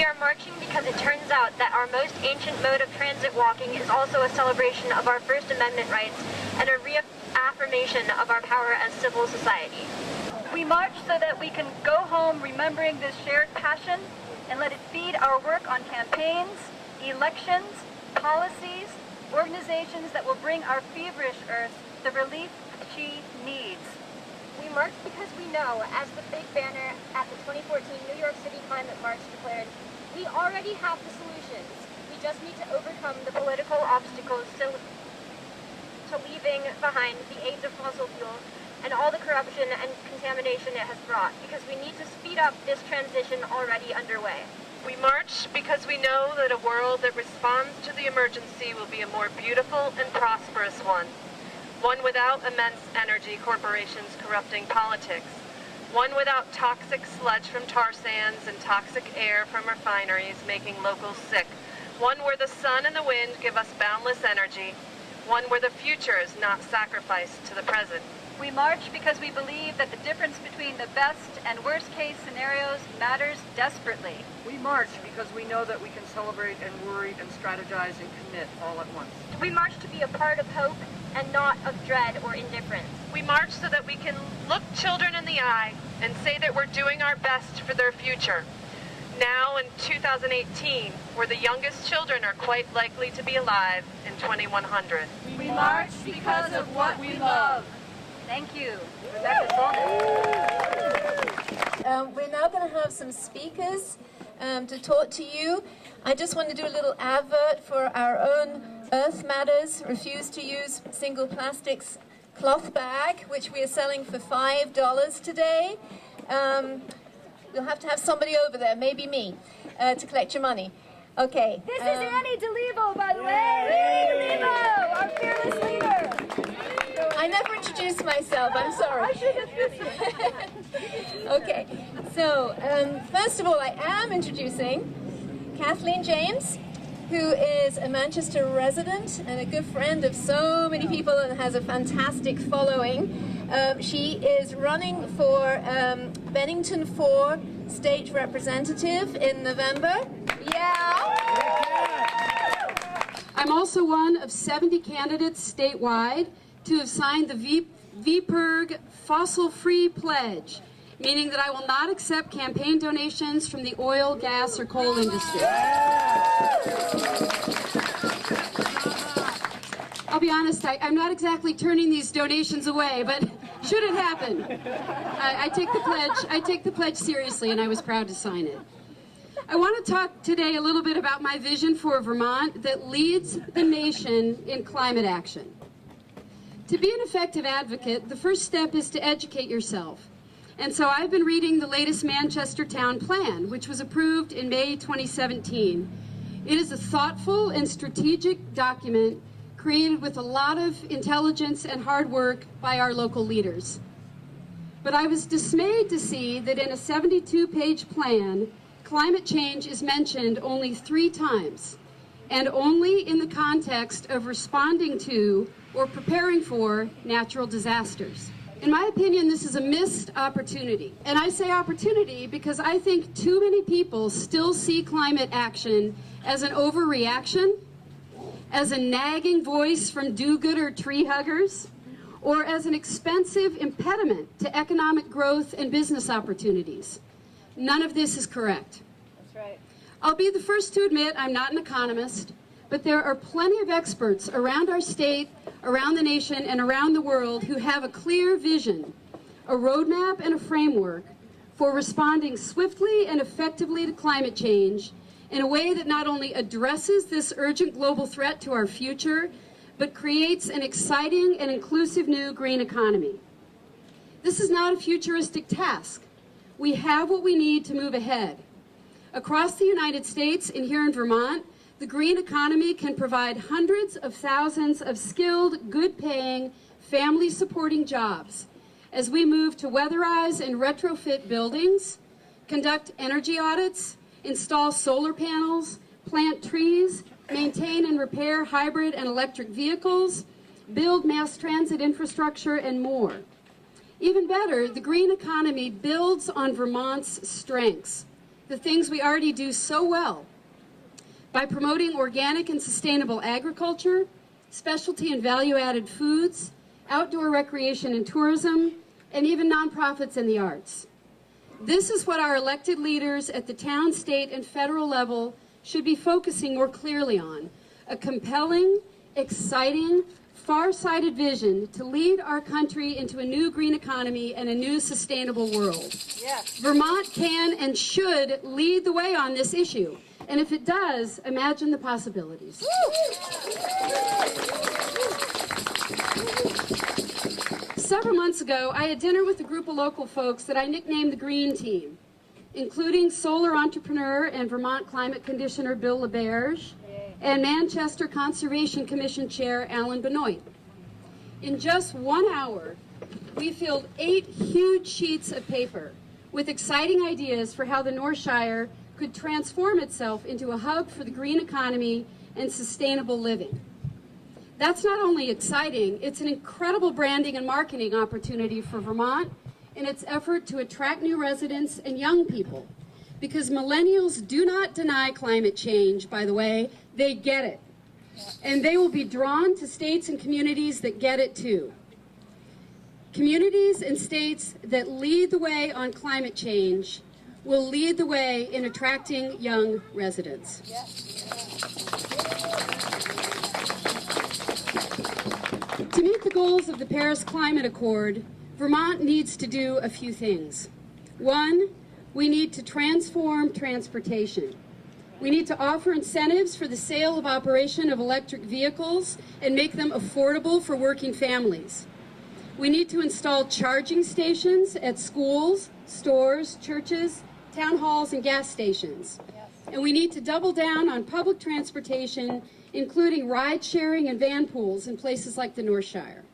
We are marching because it turns out that our most ancient mode of transit walking is also a celebration of our First Amendment rights and a reaffirmation of our power as civil society. We march so that we can go home remembering this shared passion and let it feed our work on campaigns, elections, policies, organizations that will bring our feverish Earth the relief she needs. We march because we know, as the big banner at the 2014 New York City Climate March declared, we already have the solutions. We just need to overcome the political obstacles to leaving behind the age of fossil fuel and all the corruption and contamination it has brought, because we need to speed up this transition already underway. We march because we know that a world that responds to the emergency will be a more beautiful and prosperous one without immense energy corporations corrupting politics, one without toxic sludge from tar sands and toxic air from refineries making locals sick, one where the sun and the wind give us boundless energy, one where the future is not sacrificed to the present. We march because we believe that the difference between the best and worst case scenarios matters desperately. We march because we know that we can celebrate and worry and strategize and commit all at once. We march to be a part of hope and not of dread or indifference. We march so that we can look children in the eye and say that we're doing our best for their future. Now in 2018, where the youngest children are quite likely to be alive in 2100. We march because of what we love. Thank you. We're now going to have some speakers to talk to you. I just want to do a little advert for our own Earth Matters Refuse to Use Single Plastics cloth bag, which we are selling for $5 today. You'll have to have somebody over there, maybe me, to collect your money. Okay. This is Annie DeLevo, by the way. Annie DeLevo, our fearless leader. I never introduced myself, I'm sorry. I should have. Okay, so first of all, I am introducing Kathleen James, who is a Manchester resident and a good friend of so many people and has a fantastic following. She is running for Bennington 4 state representative in November. Yeah! I'm also one of 70 candidates statewide to have signed the VPIRG Fossil-Free Pledge, meaning that I will not accept campaign donations from the oil, gas, or coal industry. I'll be honest, I'm not exactly turning these donations away, but should it happen, I take the pledge seriously, and I was proud to sign it. I want to talk today a little bit about my vision for Vermont that leads the nation in climate action. To be an effective advocate, the first step is to educate yourself. And so I've been reading the latest Manchester Town Plan, which was approved in May 2017. It is a thoughtful and strategic document created with a lot of intelligence and hard work by our local leaders. But I was dismayed to see that in a 72-page plan, climate change is mentioned only 3 times, and only in the context of responding to or preparing for natural disasters. In my opinion, this is a missed opportunity. And I say opportunity because I think too many people still see climate action as an overreaction, as a nagging voice from do-gooder tree huggers, or as an expensive impediment to economic growth and business opportunities. None of this is correct. That's right. I'll be the first to admit I'm not an economist, but there are plenty of experts around our state, around the nation, and around the world who have a clear vision, a roadmap and a framework for responding swiftly and effectively to climate change in a way that not only addresses this urgent global threat to our future, but creates an exciting and inclusive new green economy. This is not a futuristic task. We have what we need to move ahead. Across the United States and here in Vermont, the green economy can provide hundreds of thousands of skilled, good-paying, family-supporting jobs as we move to weatherize and retrofit buildings, conduct energy audits, install solar panels, plant trees, maintain and repair hybrid and electric vehicles, build mass transit infrastructure, and more. Even better, the green economy builds on Vermont's strengths. the things we already do so well by promoting organic and sustainable agriculture, specialty and value-added foods, outdoor recreation and tourism, and even nonprofits and the arts. This is what our elected leaders at the town, state, and federal level should be focusing more clearly on: a compelling, exciting, far-sighted vision to lead our country into a new green economy and a new sustainable world. Yes. Vermont can and should lead the way on this issue. And if it does, imagine the possibilities. Several months ago, I had dinner with a group of local folks that I nicknamed the Green Team, including solar entrepreneur and Vermont climate conditioner Bill LaBerge, and Manchester Conservation Commission Chair Alan Benoit. In just 1 hour, we filled 8 huge sheets of paper with exciting ideas for how the North Shire could transform itself into a hub for the green economy and sustainable living. That's not only exciting, it's an incredible branding and marketing opportunity for Vermont in its effort to attract new residents and young people. Because millennials do not deny climate change, by the way, they get it. And they will be drawn to states and communities that get it too. Communities and states that lead the way on climate change will lead the way in attracting young residents. To meet the goals of the Paris Climate Accord, Vermont needs to do a few things. 1, we need to transform transportation. We need to offer incentives for the sale of operation of electric vehicles and make them affordable for working families. We need to install charging stations at schools, stores, churches, town halls, and gas stations. And we need to double down on public transportation, including ride sharing and van pools in places like the North Shire.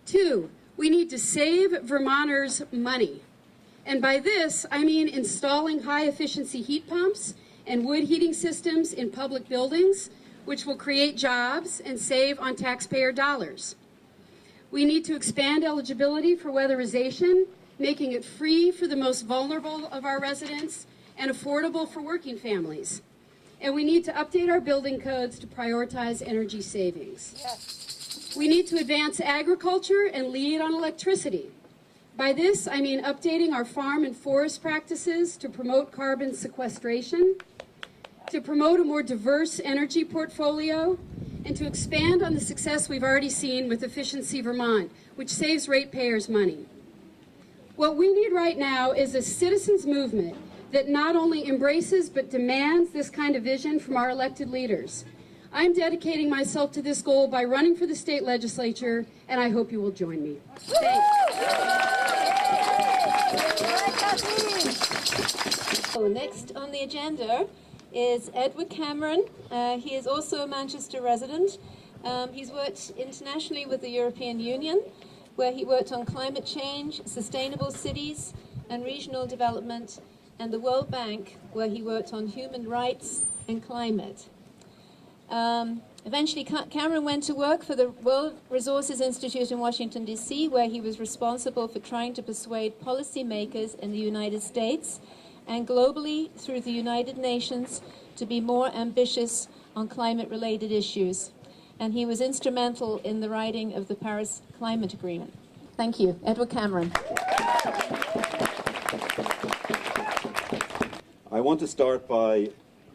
2, we need to save Vermonters money. And by this, I mean installing high-efficiency heat pumps and wood heating systems in public buildings, which will create jobs and save on taxpayer dollars. We need to expand eligibility for weatherization, making it free for the most vulnerable of our residents and affordable for working families. And we need to update our building codes to prioritize energy savings. Yes. We need to advance agriculture and lead on electricity. By this, I mean updating our farm and forest practices to promote carbon sequestration, to promote a more diverse energy portfolio, and to expand on the success we've already seen with Efficiency Vermont, which saves ratepayers money. What we need right now is a citizens' movement that not only embraces but demands this kind of vision from our elected leaders. I'm dedicating myself to this goal by running for the state legislature, and I hope you will join me. Thanks. So next on the agenda is Edward Cameron. He is also a Manchester resident. He's worked internationally with the European Union, where he worked on climate change, sustainable cities, and regional development, and the World Bank, where he worked on human rights and climate. Eventually, Cameron went to work for the World Resources Institute in Washington, D.C., where he was responsible for trying to persuade policymakers in the United States and globally through the United Nations to be more ambitious on climate-related issues. And he was instrumental in the writing of the Paris Climate Agreement. Thank you. Edward Cameron. I want to start by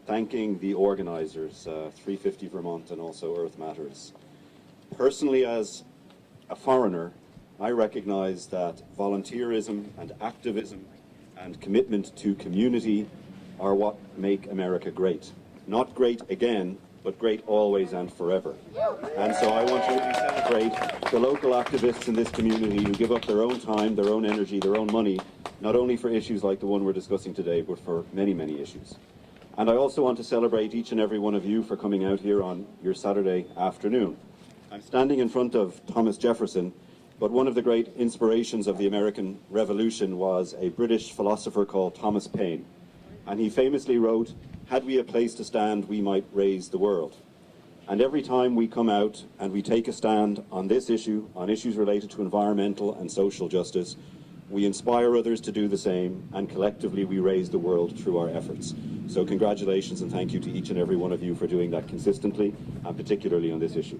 thanking the organizers, 350 Vermont and also Earth Matters. Personally, as a foreigner, I recognize that volunteerism and activism and commitment to community are what make America great. Not great again, but great always and forever. And so I want to really celebrate the local activists in this community who give up their own time, their own energy, their own money, not only for issues like the one we're discussing today, but for many, many issues. And I also want to celebrate each and every one of you for coming out here on your Saturday afternoon. I'm standing in front of Thomas Jefferson, but one of the great inspirations of the American Revolution was a British philosopher called Thomas Paine. And he famously wrote, "Had we a place to stand, we might raise the world." And every time we come out and we take a stand on this issue, on issues related to environmental and social justice, we inspire others to do the same, and collectively we raise the world through our efforts. So congratulations and thank you to each and every one of you for doing that consistently, and particularly on this issue.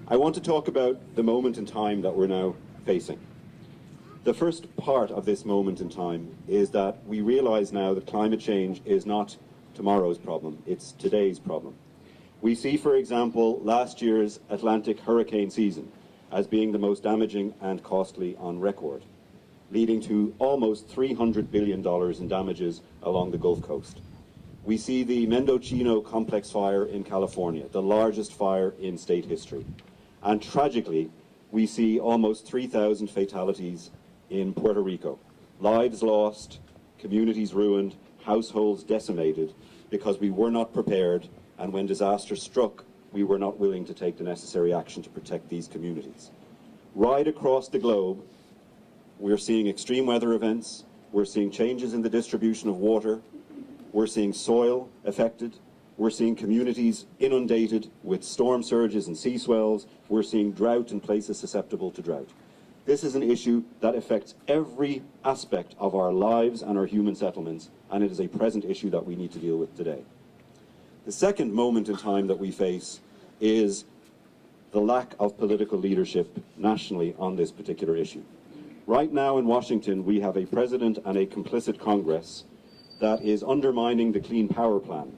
I want to talk about the moment in time that we're now facing. The first part of this moment in time is that we realize now that climate change is not tomorrow's problem, it's today's problem. We see, for example, last year's Atlantic hurricane season as being the most damaging and costly on record, leading to almost $300 billion in damages along the Gulf Coast. We see the Mendocino complex fire in California, the largest fire in state history. And tragically, we see almost 3,000 fatalities in Puerto Rico. Lives lost, communities ruined, households decimated because we were not prepared, and when disaster struck, we were not willing to take the necessary action to protect these communities. Right across the globe, we're seeing extreme weather events, we're seeing changes in the distribution of water, we're seeing soil affected, we're seeing communities inundated with storm surges and sea swells, we're seeing drought in places susceptible to drought. This is an issue that affects every aspect of our lives and our human settlements, and it is a present issue that we need to deal with today. The second moment in time that we face is the lack of political leadership nationally on this particular issue. Right now in Washington, we have a president and a complicit Congress that is undermining the Clean Power Plan,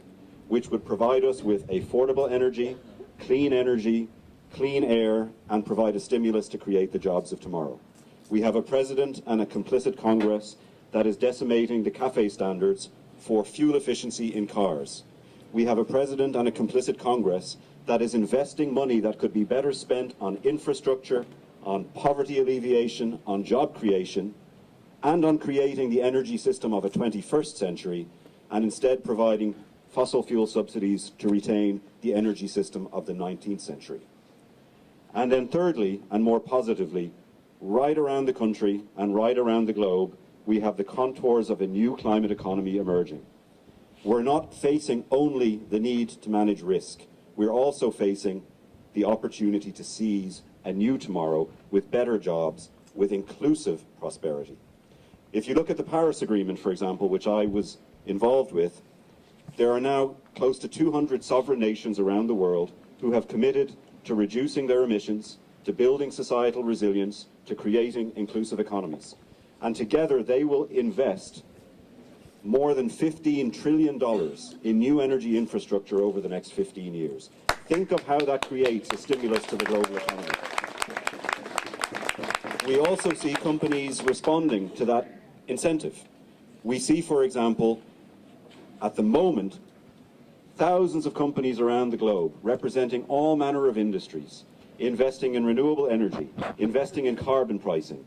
which would provide us with affordable energy, clean air, and provide a stimulus to create the jobs of tomorrow. We have a president and a complicit Congress that is decimating the CAFE standards for fuel efficiency in cars. We have a president and a complicit Congress that is investing money that could be better spent on infrastructure, on poverty alleviation, on job creation, and on creating the energy system of a 21st century, and instead providing fossil fuel subsidies to retain the energy system of the 19th century. And then thirdly, and more positively, right around the country and right around the globe, we have the contours of a new climate economy emerging. We're not facing only the need to manage risk, we're also facing the opportunity to seize a new tomorrow with better jobs, with inclusive prosperity. If you look at the Paris Agreement, for example, which I was involved with, there are now close to 200 sovereign nations around the world who have committed to reducing their emissions, to building societal resilience, to creating inclusive economies. And together they will invest more than $15 trillion in new energy infrastructure over the next 15 years. Think of how that creates a stimulus to the global economy. We also see companies responding to that incentive. We see, for example, at the moment, thousands of companies around the globe, representing all manner of industries, investing in renewable energy, investing in carbon pricing,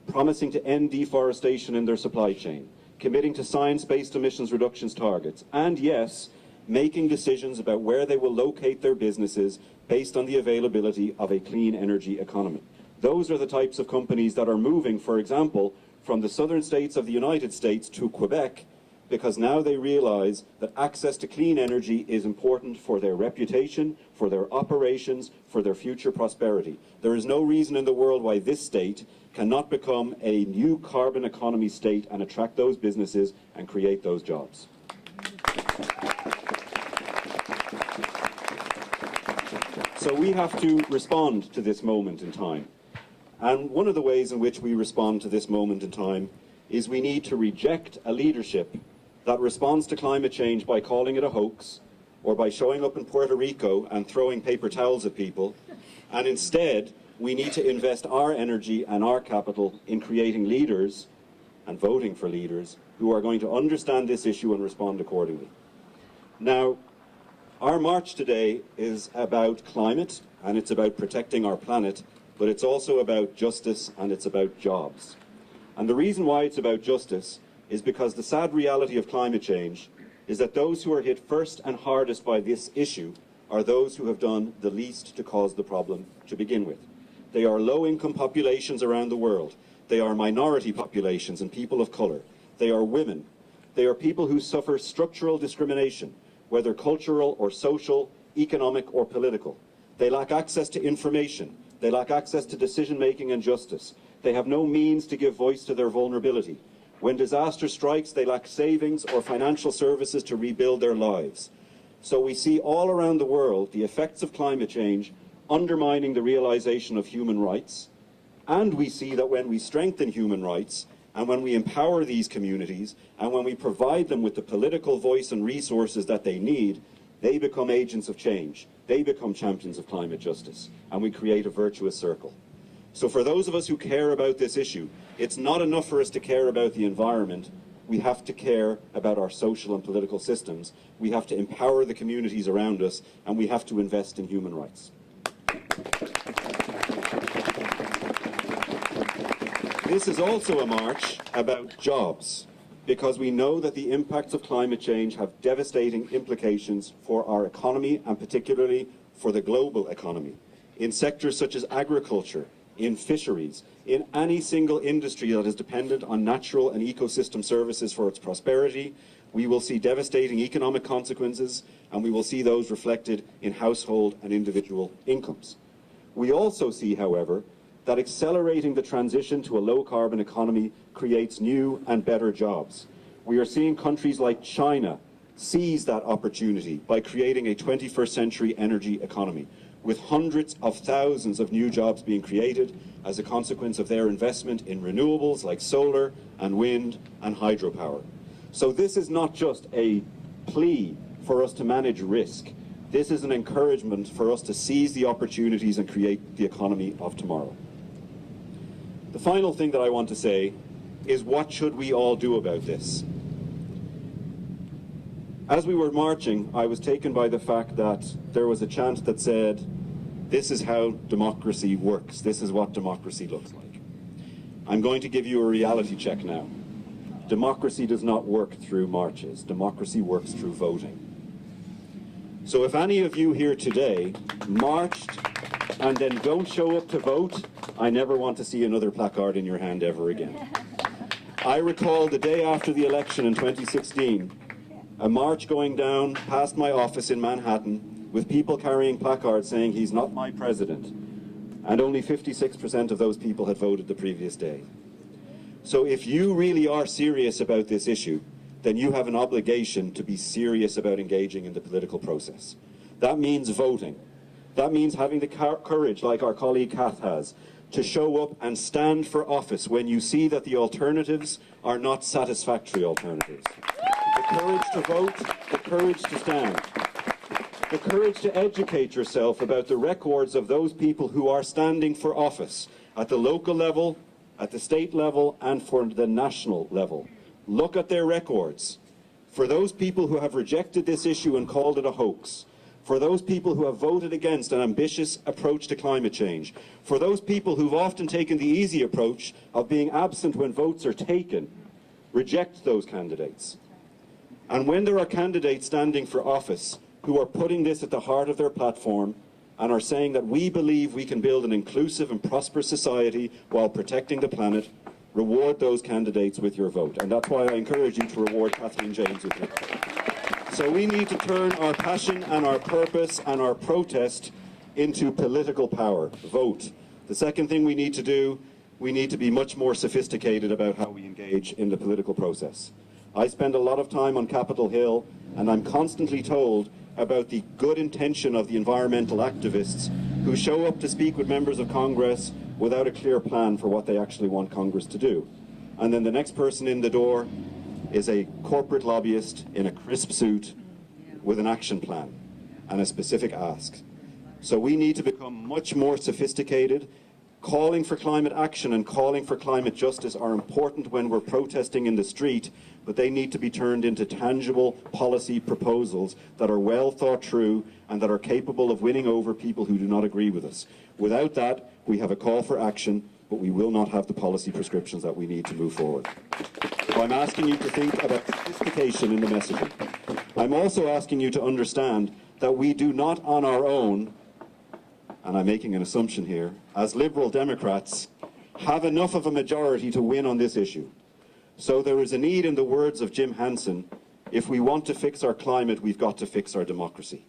promising to end deforestation in their supply chain, committing to science-based emissions reductions targets, and yes, making decisions about where they will locate their businesses based on the availability of a clean energy economy. Those are the types of companies that are moving, for example, from the southern states of the United States to Quebec, because now they realize that access to clean energy is important for their reputation, for their operations, for their future prosperity. There is no reason in the world why this state cannot become a new carbon economy state and attract those businesses and create those jobs. So we have to respond to this moment in time. And one of the ways in which we respond to this moment in time is we need to reject a leadership that responds to climate change by calling it a hoax, or by showing up in Puerto Rico and throwing paper towels at people, and instead we need to invest our energy and our capital in creating leaders and voting for leaders who are going to understand this issue and respond accordingly. Now, our march today is about climate and it's about protecting our planet, but it's also about justice and it's about jobs. And the reason why it's about justice is because the sad reality of climate change is that those who are hit first and hardest by this issue are those who have done the least to cause the problem to begin with. They are low-income populations around the world. They are minority populations and people of color. They are women. They are people who suffer structural discrimination, whether cultural or social, economic or political. They lack access to information. They lack access to decision-making and justice. they have no means to give voice to their vulnerability. When disaster strikes, they lack savings or financial services to rebuild their lives. So we see all around the world the effects of climate change undermining the realization of human rights. And we see that when we strengthen human rights, and when we empower these communities, and when we provide them with the political voice and resources that they need, they become agents of change. They become champions of climate justice, and we create a virtuous circle. So for those of us who care about this issue, it's not enough for us to care about the environment. We have to care about our social and political systems. We have to empower the communities around us, and we have to invest in human rights. This is also a march about jobs, because we know that the impacts of climate change have devastating implications for our economy, and particularly for the global economy, in sectors such as agriculture, in fisheries, in any single industry that is dependent on natural and ecosystem services for its prosperity. We will see devastating economic consequences, and we will see those reflected in household and individual incomes. We also see, however, that accelerating the transition to a low-carbon economy creates new and better jobs. We are seeing countries like China seize that opportunity by creating a 21st century energy economy, with hundreds of thousands of new jobs being created as a consequence of their investment in renewables like solar and wind and hydropower. So this is not just a plea for us to manage risk. This is an encouragement for us to seize the opportunities and create the economy of tomorrow. The final thing that I want to say is, what should we all do about this? As we were marching, I was taken by the fact that there was a chant that said, "This is how democracy works. This is what democracy looks like." I'm going to give you a reality check now. Democracy does not work through marches. Democracy works through voting. So if any of you here today marched and then don't show up to vote, I never want to see another placard in your hand ever again. I recall the day after the election in 2016, a march going down past my office in Manhattan with people carrying placards saying, "He's not my president." And only 56% of those people had voted the previous day. So if you really are serious about this issue, then you have an obligation to be serious about engaging in the political process. That means voting. That means having the courage, like our colleague Kath has, to show up and stand for office when you see that the alternatives are not satisfactory alternatives. The courage to vote, the courage to stand. The courage to educate yourself about the records of those people who are standing for office at the local level, at the state level, and for the national level. Look at their records. For those people who have rejected this issue and called it a hoax, for those people who have voted against an ambitious approach to climate change, for those people who've often taken the easy approach of being absent when votes are taken, reject those candidates. And when there are candidates standing for office who are putting this at the heart of their platform and are saying that we believe we can build an inclusive and prosperous society while protecting the planet, reward those candidates with your vote. And that's why I encourage you to reward Kathleen James with your vote. So we need to turn our passion and our purpose and our protest into political power. Vote. The second thing we need to do, we need to be much more sophisticated about how we engage in the political process. I spend a lot of time on Capitol Hill, and I'm constantly told about the good intention of the environmental activists who show up to speak with members of Congress without a clear plan for what they actually want Congress to do. And then the next person in the door is a corporate lobbyist in a crisp suit with an action plan and a specific ask. So we need to become much more sophisticated. Calling for climate action and calling for climate justice are important when we're protesting in the street, but they need to be turned into tangible policy proposals that are well thought through and that are capable of winning over people who do not agree with us. Without that, we have a call for action, but we will not have the policy prescriptions that we need to move forward. So I'm asking you to think about sophistication in the messaging. I'm also asking you to understand that we do not on our own, and I'm making an assumption here, as Liberal Democrats, have enough of a majority to win on this issue. So there is a need, in the words of Jim Hansen, if we want to fix our climate, we've got to fix our democracy.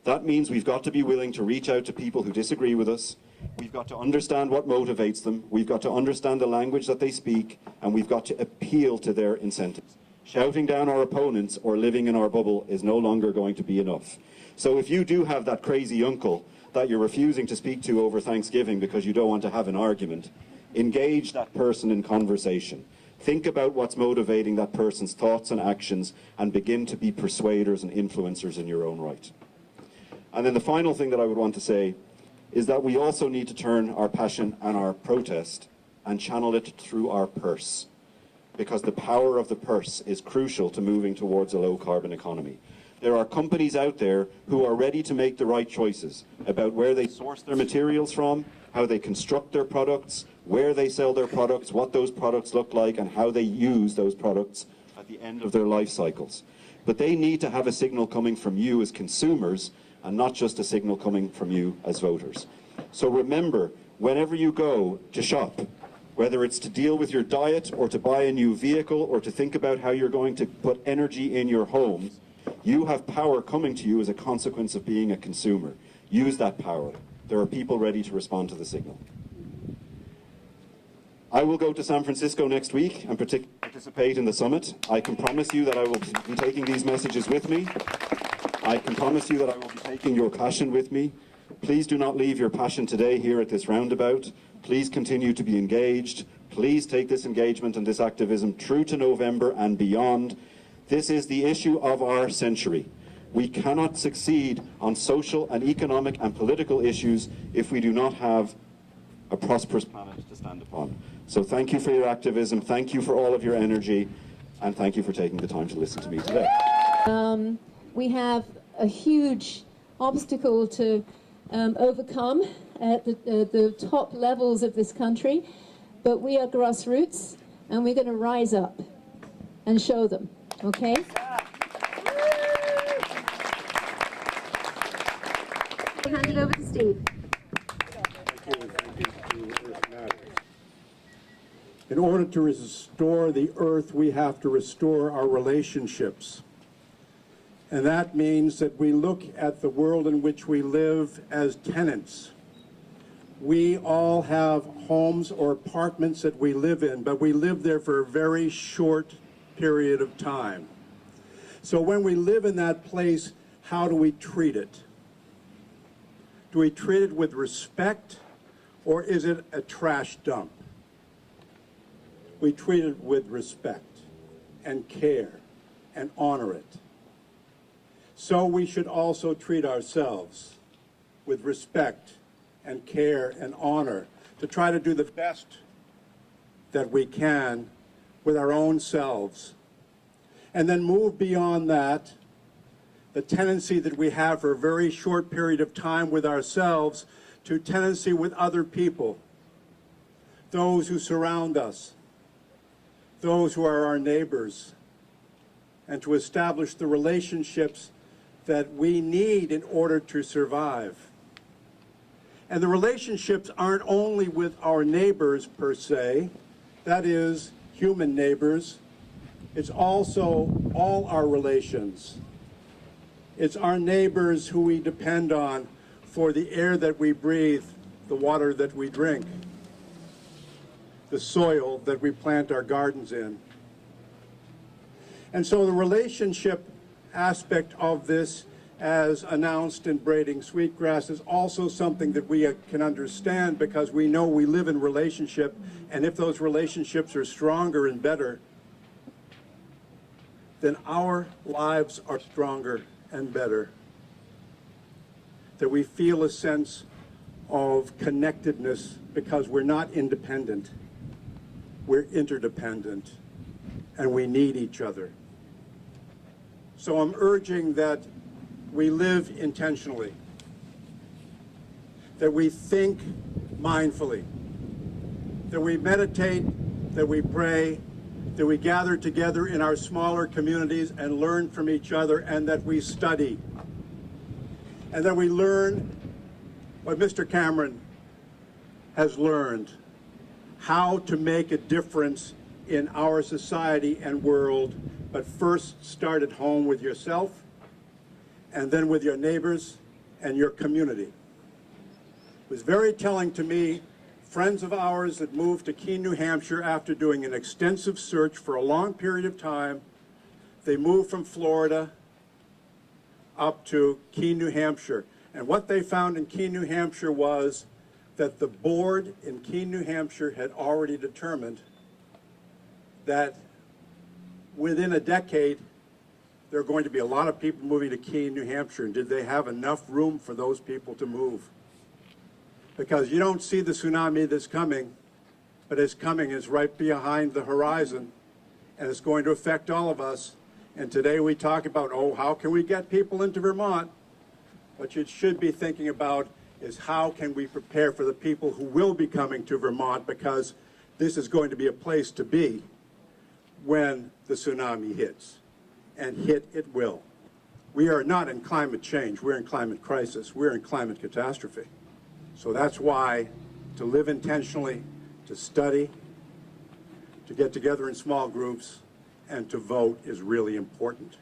That means we've got to be willing to reach out to people who disagree with us, We've got to understand what motivates them, we've got to understand the language that they speak, and we've got to appeal to their incentives. Shouting down our opponents or living in our bubble is no longer going to be enough. So if you do have that crazy uncle that you're refusing to speak to over Thanksgiving because you don't want to have an argument, engage that person in conversation. Think about what's motivating that person's thoughts and actions and begin to be persuaders and influencers in your own right. And then the final thing that I would want to say is that we also need to turn our passion and our protest and channel it through our purse, because the power of the purse is crucial to moving towards a low-carbon economy. There are companies out there who are ready to make the right choices about where they source their materials from, how they construct their products, where they sell their products, what those products look like, and how they use those products at the end of their life cycles. But they need to have a signal coming from you as consumers and not just a signal coming from you as voters. So remember, whenever you go to shop, whether it's to deal with your diet or to buy a new vehicle or to think about how you're going to put energy in your homes, you have power coming to you as a consequence of being a consumer. Use that power. There are people ready to respond to the signal. I will go to San Francisco next week and participate in the summit. I can promise you that I will be taking these messages with me. I can promise you that I will be taking your passion with me. Please do not leave your passion today here at this roundabout. Please continue to be engaged. Please take this engagement and this activism through to November and beyond. This is the issue of our century. We cannot succeed on social and economic and political issues if we do not have a prosperous planet to stand upon. So thank you for your activism, thank you for all of your energy, and thank you for taking the time to listen to me today. We have a huge obstacle to overcome at the top levels of this country, but we are grassroots, and we're going to rise up and show them, okay? I'll hand it over to Steve. Thank you to Earth Matters. In order to restore the Earth, we have to restore our relationships. And that means that we look at the world in which we live as tenants. We all have homes or apartments that we live in, but we live there for a very short period of time. So when we live in that place, how do we treat it? Do we treat it with respect, or is it a trash dump? We treat it with respect and care and honor it. So we should also treat ourselves with respect and care and honor to try to do the best that we can with our own selves. And then move beyond that, the tendency that we have for a very short period of time with ourselves to tendency with other people, those who surround us, those who are our neighbors, and to establish the relationships that we need in order to survive. And the relationships aren't only with our neighbors per se, that is, human neighbors. It's also all our relations. It's our neighbors who we depend on for the air that we breathe, the water that we drink, the soil that we plant our gardens in. And so the relationship aspect of this, as announced in Braiding Sweetgrass, is also something that we can understand, because we know we live in relationship, and if those relationships are stronger and better, then our lives are stronger and better. That we feel a sense of connectedness because we're not independent, we're interdependent, and we need each other. So I'm urging that we live intentionally, that we think mindfully, that we meditate, that we pray, that we gather together in our smaller communities and learn from each other, and that we study, and that we learn what Mr. Cameron has learned, how to make a difference in our society and world, but first start at home with yourself, and then with your neighbors and your community. It was very telling to me, friends of ours that moved to Keene, New Hampshire after doing an extensive search for a long period of time. They moved from Florida up to Keene, New Hampshire. And what they found in Keene, New Hampshire was that the board in Keene, New Hampshire had already determined that within a decade, there are going to be a lot of people moving to Keene, New Hampshire. And did they have enough room for those people to move? Because you don't see the tsunami that's coming, but it's coming, it's right behind the horizon, and it's going to affect all of us. And today we talk about, oh, how can we get people into Vermont? What you should be thinking about is how can we prepare for the people who will be coming to Vermont, because this is going to be a place to be when the tsunami hits, and hit it will. We are not in climate change, we're in climate crisis, we're in climate catastrophe. So that's why to live intentionally, to study, to get together in small groups, and to vote is really important.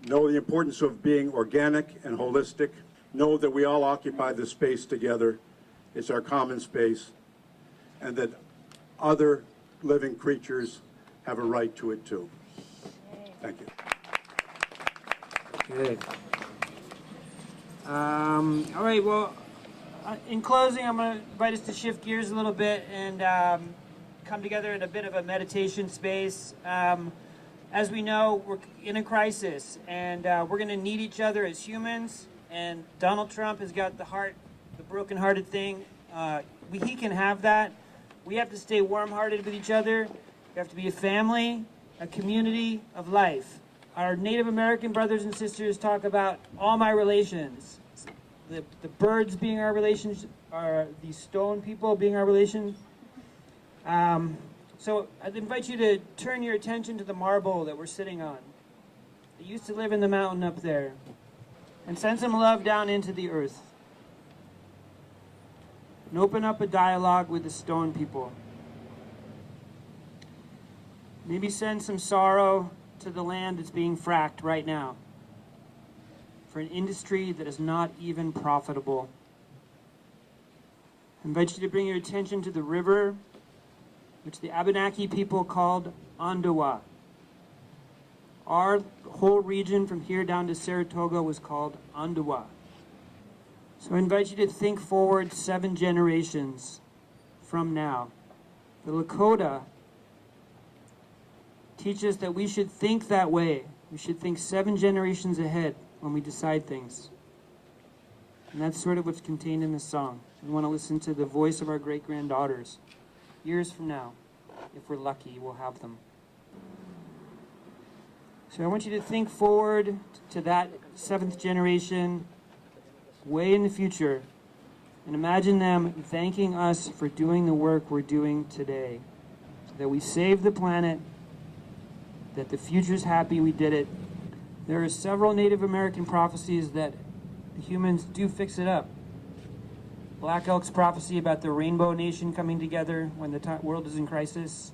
Know the importance of being organic and holistic. Know that we all occupy this space together. It's our common space, and that other living creatures have a right to it too. Thank you. Good. All right, well, in closing, I'm going to invite us to shift gears a little bit and come together in a bit of a meditation space. As we know, we're in a crisis, and we're going to need each other as humans. And Donald Trump has got the broken-hearted thing. He can have that. We have to stay warm-hearted with each other. We have to be a family, a community of life. Our Native American brothers and sisters talk about all my relations. The birds being our relations, the stone people being our relations. So I'd invite you to turn your attention to the marble that we're sitting on. It used to live in the mountain up there. And send some love down into the earth. And open up a dialogue with the stone people. Maybe send some sorrow to the land that's being fracked right now for an industry that is not even profitable. I invite you to bring your attention to the river, which the Abenaki people called Ondawa. Our whole region from here down to Saratoga was called Ondawa. So I invite you to think forward 7 generations from now. The Lakota teach us that we should think that way. We should think 7 generations ahead when we decide things. And that's sort of what's contained in this song. We want to listen to the voice of our great-granddaughters. Years from now, if we're lucky, we'll have them. So I want you to think forward to that 7th generation, way in the future, and imagine them thanking us for doing the work we're doing today. That we saved the planet, that the future's happy we did it. There are several Native American prophecies that humans do fix it up. Blackout's prophecy about the Rainbow Nation coming together when the world is in crisis.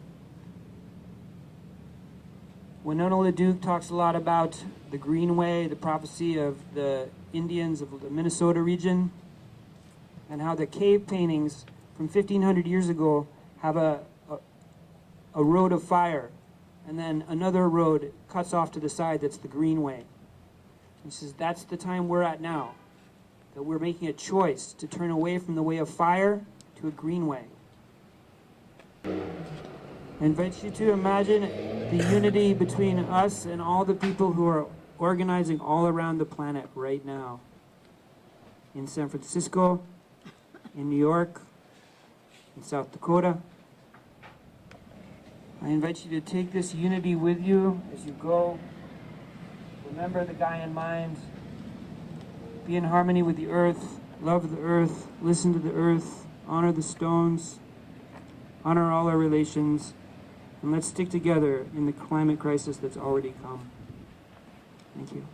Winona LaDuke talks a lot about the Greenway, the prophecy of the Indians of the Minnesota region, and how the cave paintings from 1,500 years ago have a road of fire, and then another road cuts off to the side that's the Greenway. He says that's the time we're at now, that we're making a choice to turn away from the way of fire to a Greenway. I invite you to imagine the unity between us and all the people who are organizing all around the planet right now. In San Francisco, in New York, in South Dakota. I invite you to take this unity with you as you go. Remember the guy in mind. Be in harmony with the earth. Love the earth. Listen to the earth. Honor the stones. Honor all our relations. And let's stick together in the climate crisis that's already come. Thank you.